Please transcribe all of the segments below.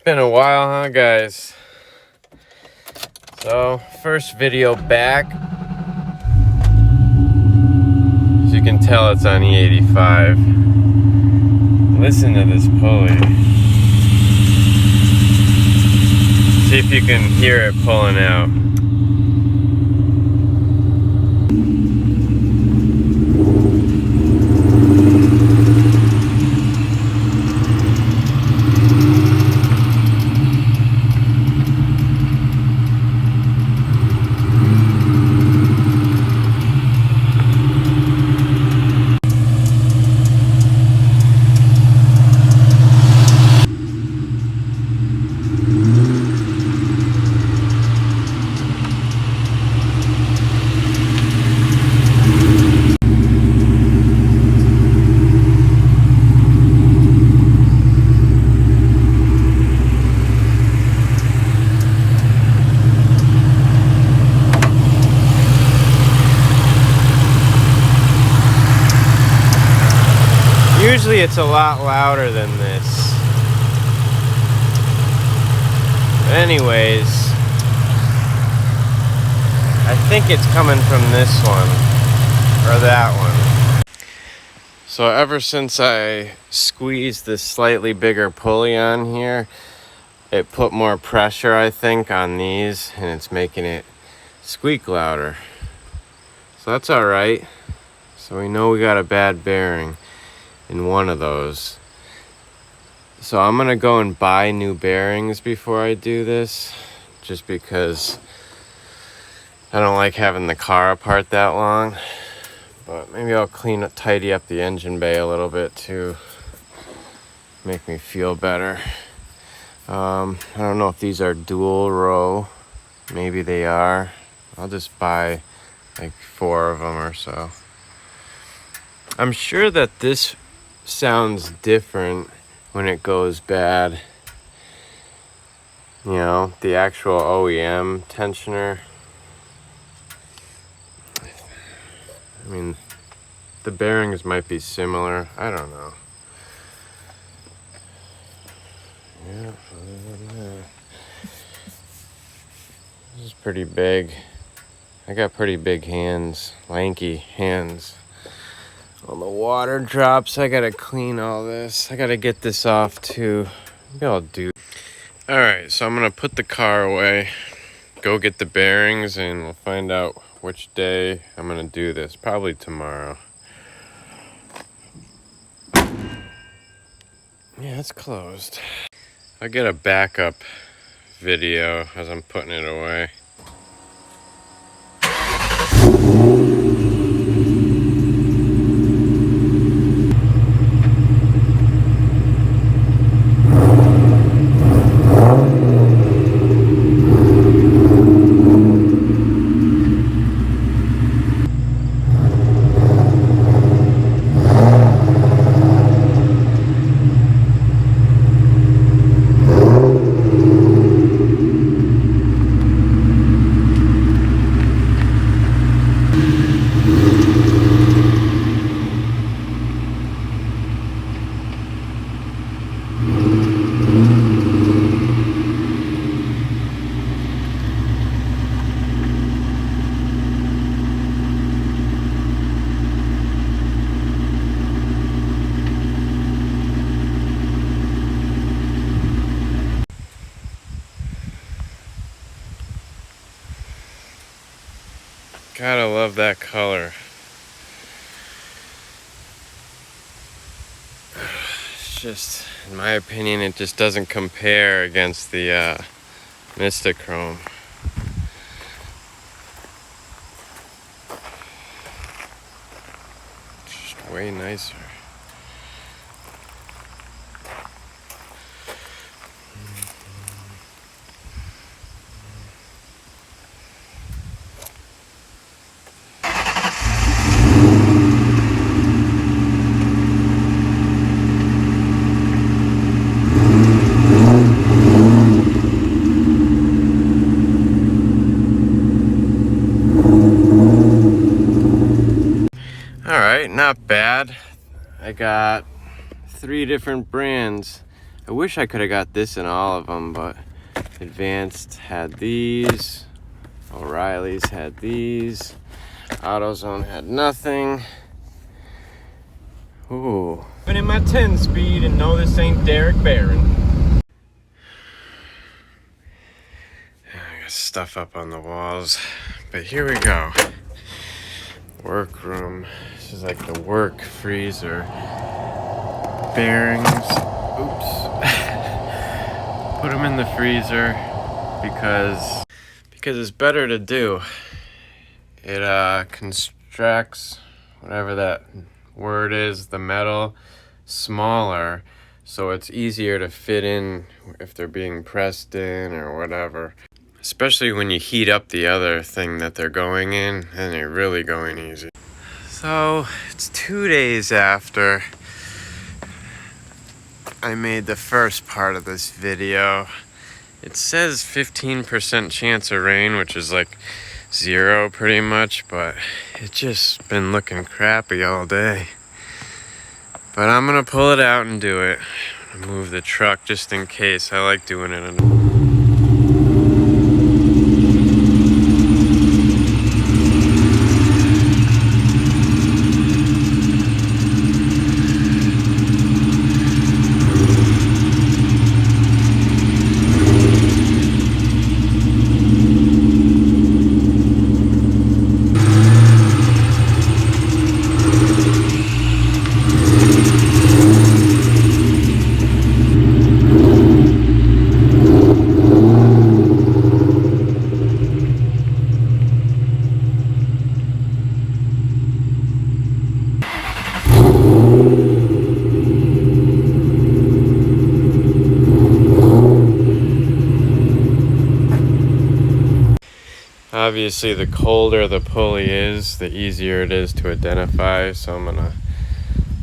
Been a while, huh, guys? So, first video back. As you can tell, it's on E85. Listen to this pulley. See if you can hear it pulling out. Usually it's a lot louder than this. But anyways, I think it's coming from this one or that one. So ever since I squeezed this slightly bigger pulley on here, it put more pressure, I think, on these, and it's making it squeak louder. So that's all right. So we know we got a bad bearing in one of those. So I'm gonna go and buy new bearings before I do this, just because I don't like having the car apart that long. But maybe I'll tidy up the engine bay a little bit to make me feel better. I don't know if these are dual row. Maybe they are. I'll just buy like 4 of them or so. I'm sure that this sounds different when it goes bad. You know, the actual OEM tensioner. I mean, the bearings might be similar. I don't know. Yeah, this is pretty big. I got pretty big hands, lanky hands. All the water drops. I gotta clean all this. I gotta get this off too. Maybe I'll do. Alright, so I'm gonna put the car away, go get the bearings, and we'll find out which day I'm gonna do this. Probably tomorrow. Yeah, it's closed. I'll get a backup video as I'm putting it away. Gotta love that color. It's just, in my opinion, it just doesn't compare against the Chrome. It's just way nicer. Alright, not bad. I got 3 different brands. I wish I could have got this in all of them, but Advanced had these, O'Reilly's had these, AutoZone had nothing. Ooh. I'm in my 10 speed and no, this ain't Derek Barron. I got stuff up on the walls, but here we go. Workroom. This is like the work freezer. Bearings. Oops. Put them in the freezer because it's better to do. It constructs whatever that word is, the metal, smaller, so it's easier to fit in if they're being pressed in or whatever. Especially when you heat up the other thing that they're going in, and they're really going easy. So it's 2 days after I made the first part of this video. It says 15% chance of rain, which is like 0 pretty much, but it's just been looking crappy all day. But I'm gonna pull it out and do it. I'm gonna move the truck just in case. I like doing it in Obviously, the colder the pulley is, the easier it is to identify, so I'm gonna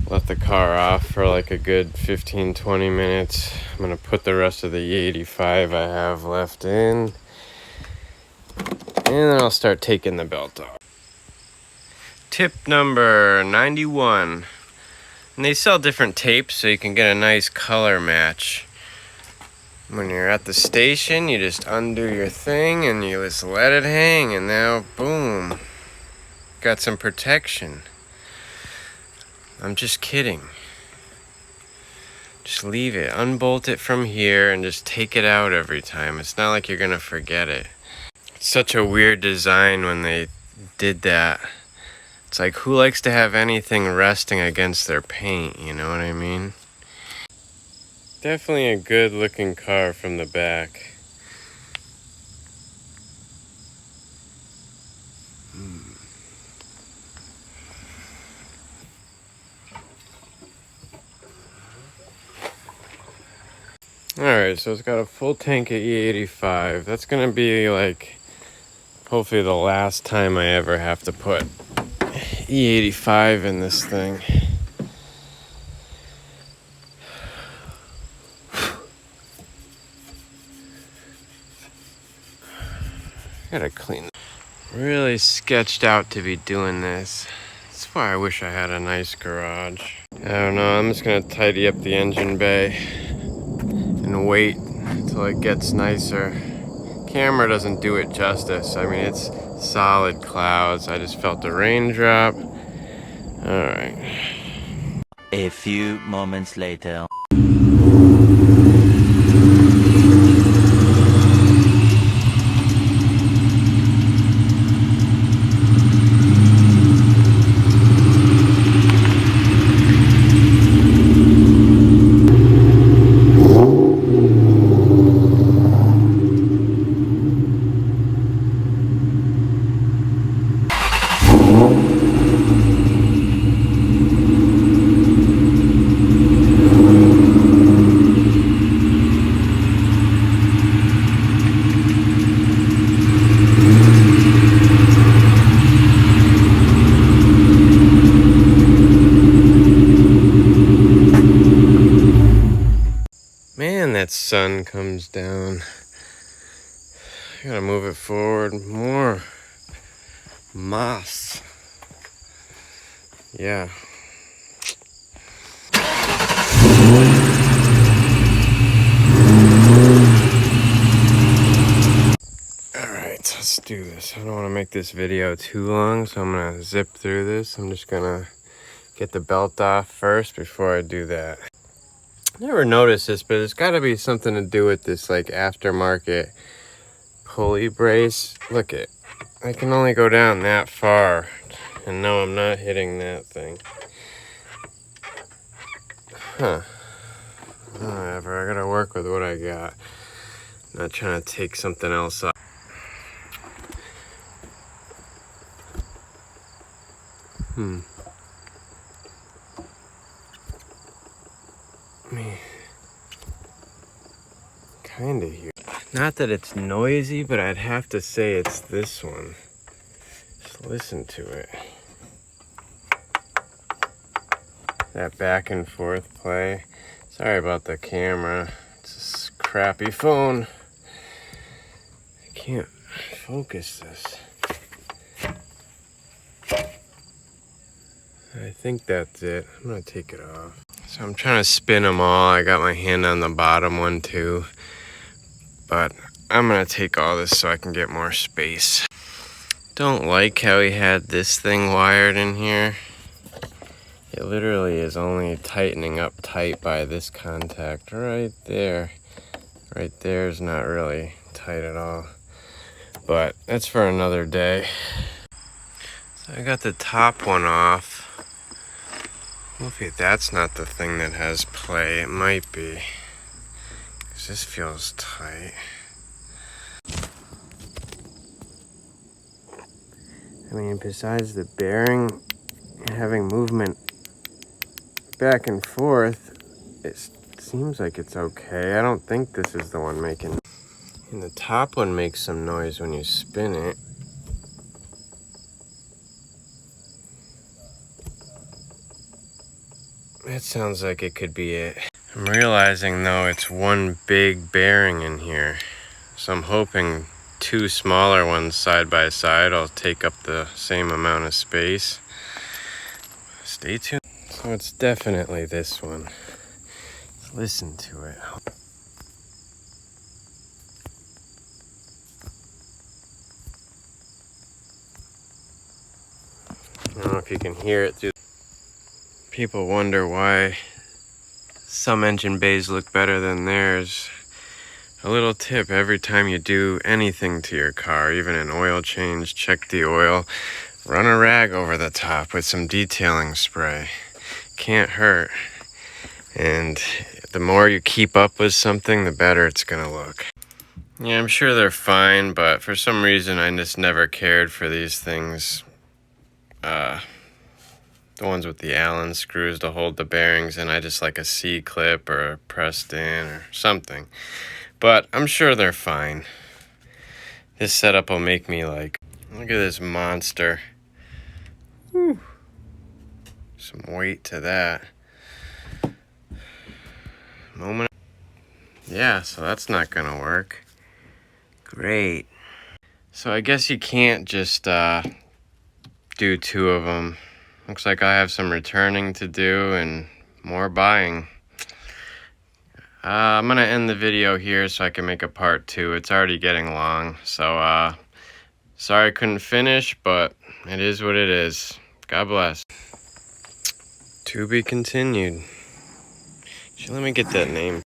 let the car off for like a good 15-20 minutes. I'm gonna put the rest of the E85 I have left in, and then I'll start taking the belt off. Tip number 91. And they sell different tapes so you can get a nice color match. When you're at the station, you just undo your thing and you just let it hang, and now, boom, got some protection. I'm just kidding. Just leave it, unbolt it from here, and just take it out every time. It's not like you're gonna forget it. It's such a weird design when they did that. It's like, who likes to have anything resting against their paint, you know what I mean? Definitely a good looking car from the back. Alright, so it's got a full tank of E85. That's gonna be like, hopefully the last time I ever have to put E85 in this thing. Gotta clean. Really sketched out to be doing this. That's why I wish I had a nice garage. I don't know, I'm just gonna tidy up the engine bay and wait until it gets nicer. Camera doesn't do it justice. I mean, it's solid clouds. I just felt a raindrop. Alright. A few moments later. Man, that sun comes down. I gotta move it forward more. Moss. Yeah. let's do this. I don't want to make this video too long, so I'm gonna zip through this. I'm just gonna get the belt off first before I do that. Never noticed this, but it's got to be something to do with this like aftermarket pulley brace. Look it, I can only go down that far, and no, I'm not hitting that thing. Huh. Whatever, I gotta work with what I got. Not trying to take something else off. Me. Kinda here. Not that it's noisy, but I'd have to say it's this one. Just listen to it. That back and forth play. Sorry about the camera. It's this crappy phone. I can't focus this. I think that's it. I'm gonna take it off. So I'm trying to spin them all. I got my hand on the bottom one too. But I'm gonna take all this so I can get more space. Don't like how he had this thing wired in here. It literally is only tightening up tight by this contact right there. Right there is not really tight at all. But that's for another day. So I got the top one off. Hopefully that's not the thing that has play. It might be. Because this feels tight. I mean, besides the bearing having movement back and forth, it seems like it's okay. I don't think this is the one making. And the top one makes some noise when you spin it. That sounds like it could be it. I'm realizing though it's one big bearing in here. So I'm hoping two smaller ones side by side will take up the same amount of space. Stay tuned. So it's definitely this one. Listen to it. I don't know if you can hear it through. People wonder why some engine bays look better than theirs. A little tip, every time you do anything to your car, even an oil change, check the oil, run a rag over the top with some detailing spray. Can't hurt. And the more you keep up with something, the better it's gonna look. Yeah, I'm sure they're fine, but for some reason I just never cared for these things. The ones with the Allen screws to hold the bearings, and I just like a C-clip or a pressed in or something. But I'm sure they're fine. This setup will make me like, look at this monster. Whew. Some weight to that. Moment. Yeah, so that's not gonna work. Great. So I guess you can't just do two of them. Looks like I have some returning to do and more buying. I'm gonna end the video here so I can make a part 2. It's already getting long, so sorry I couldn't finish, but it is what it is. God bless. To be continued. Let me get that name.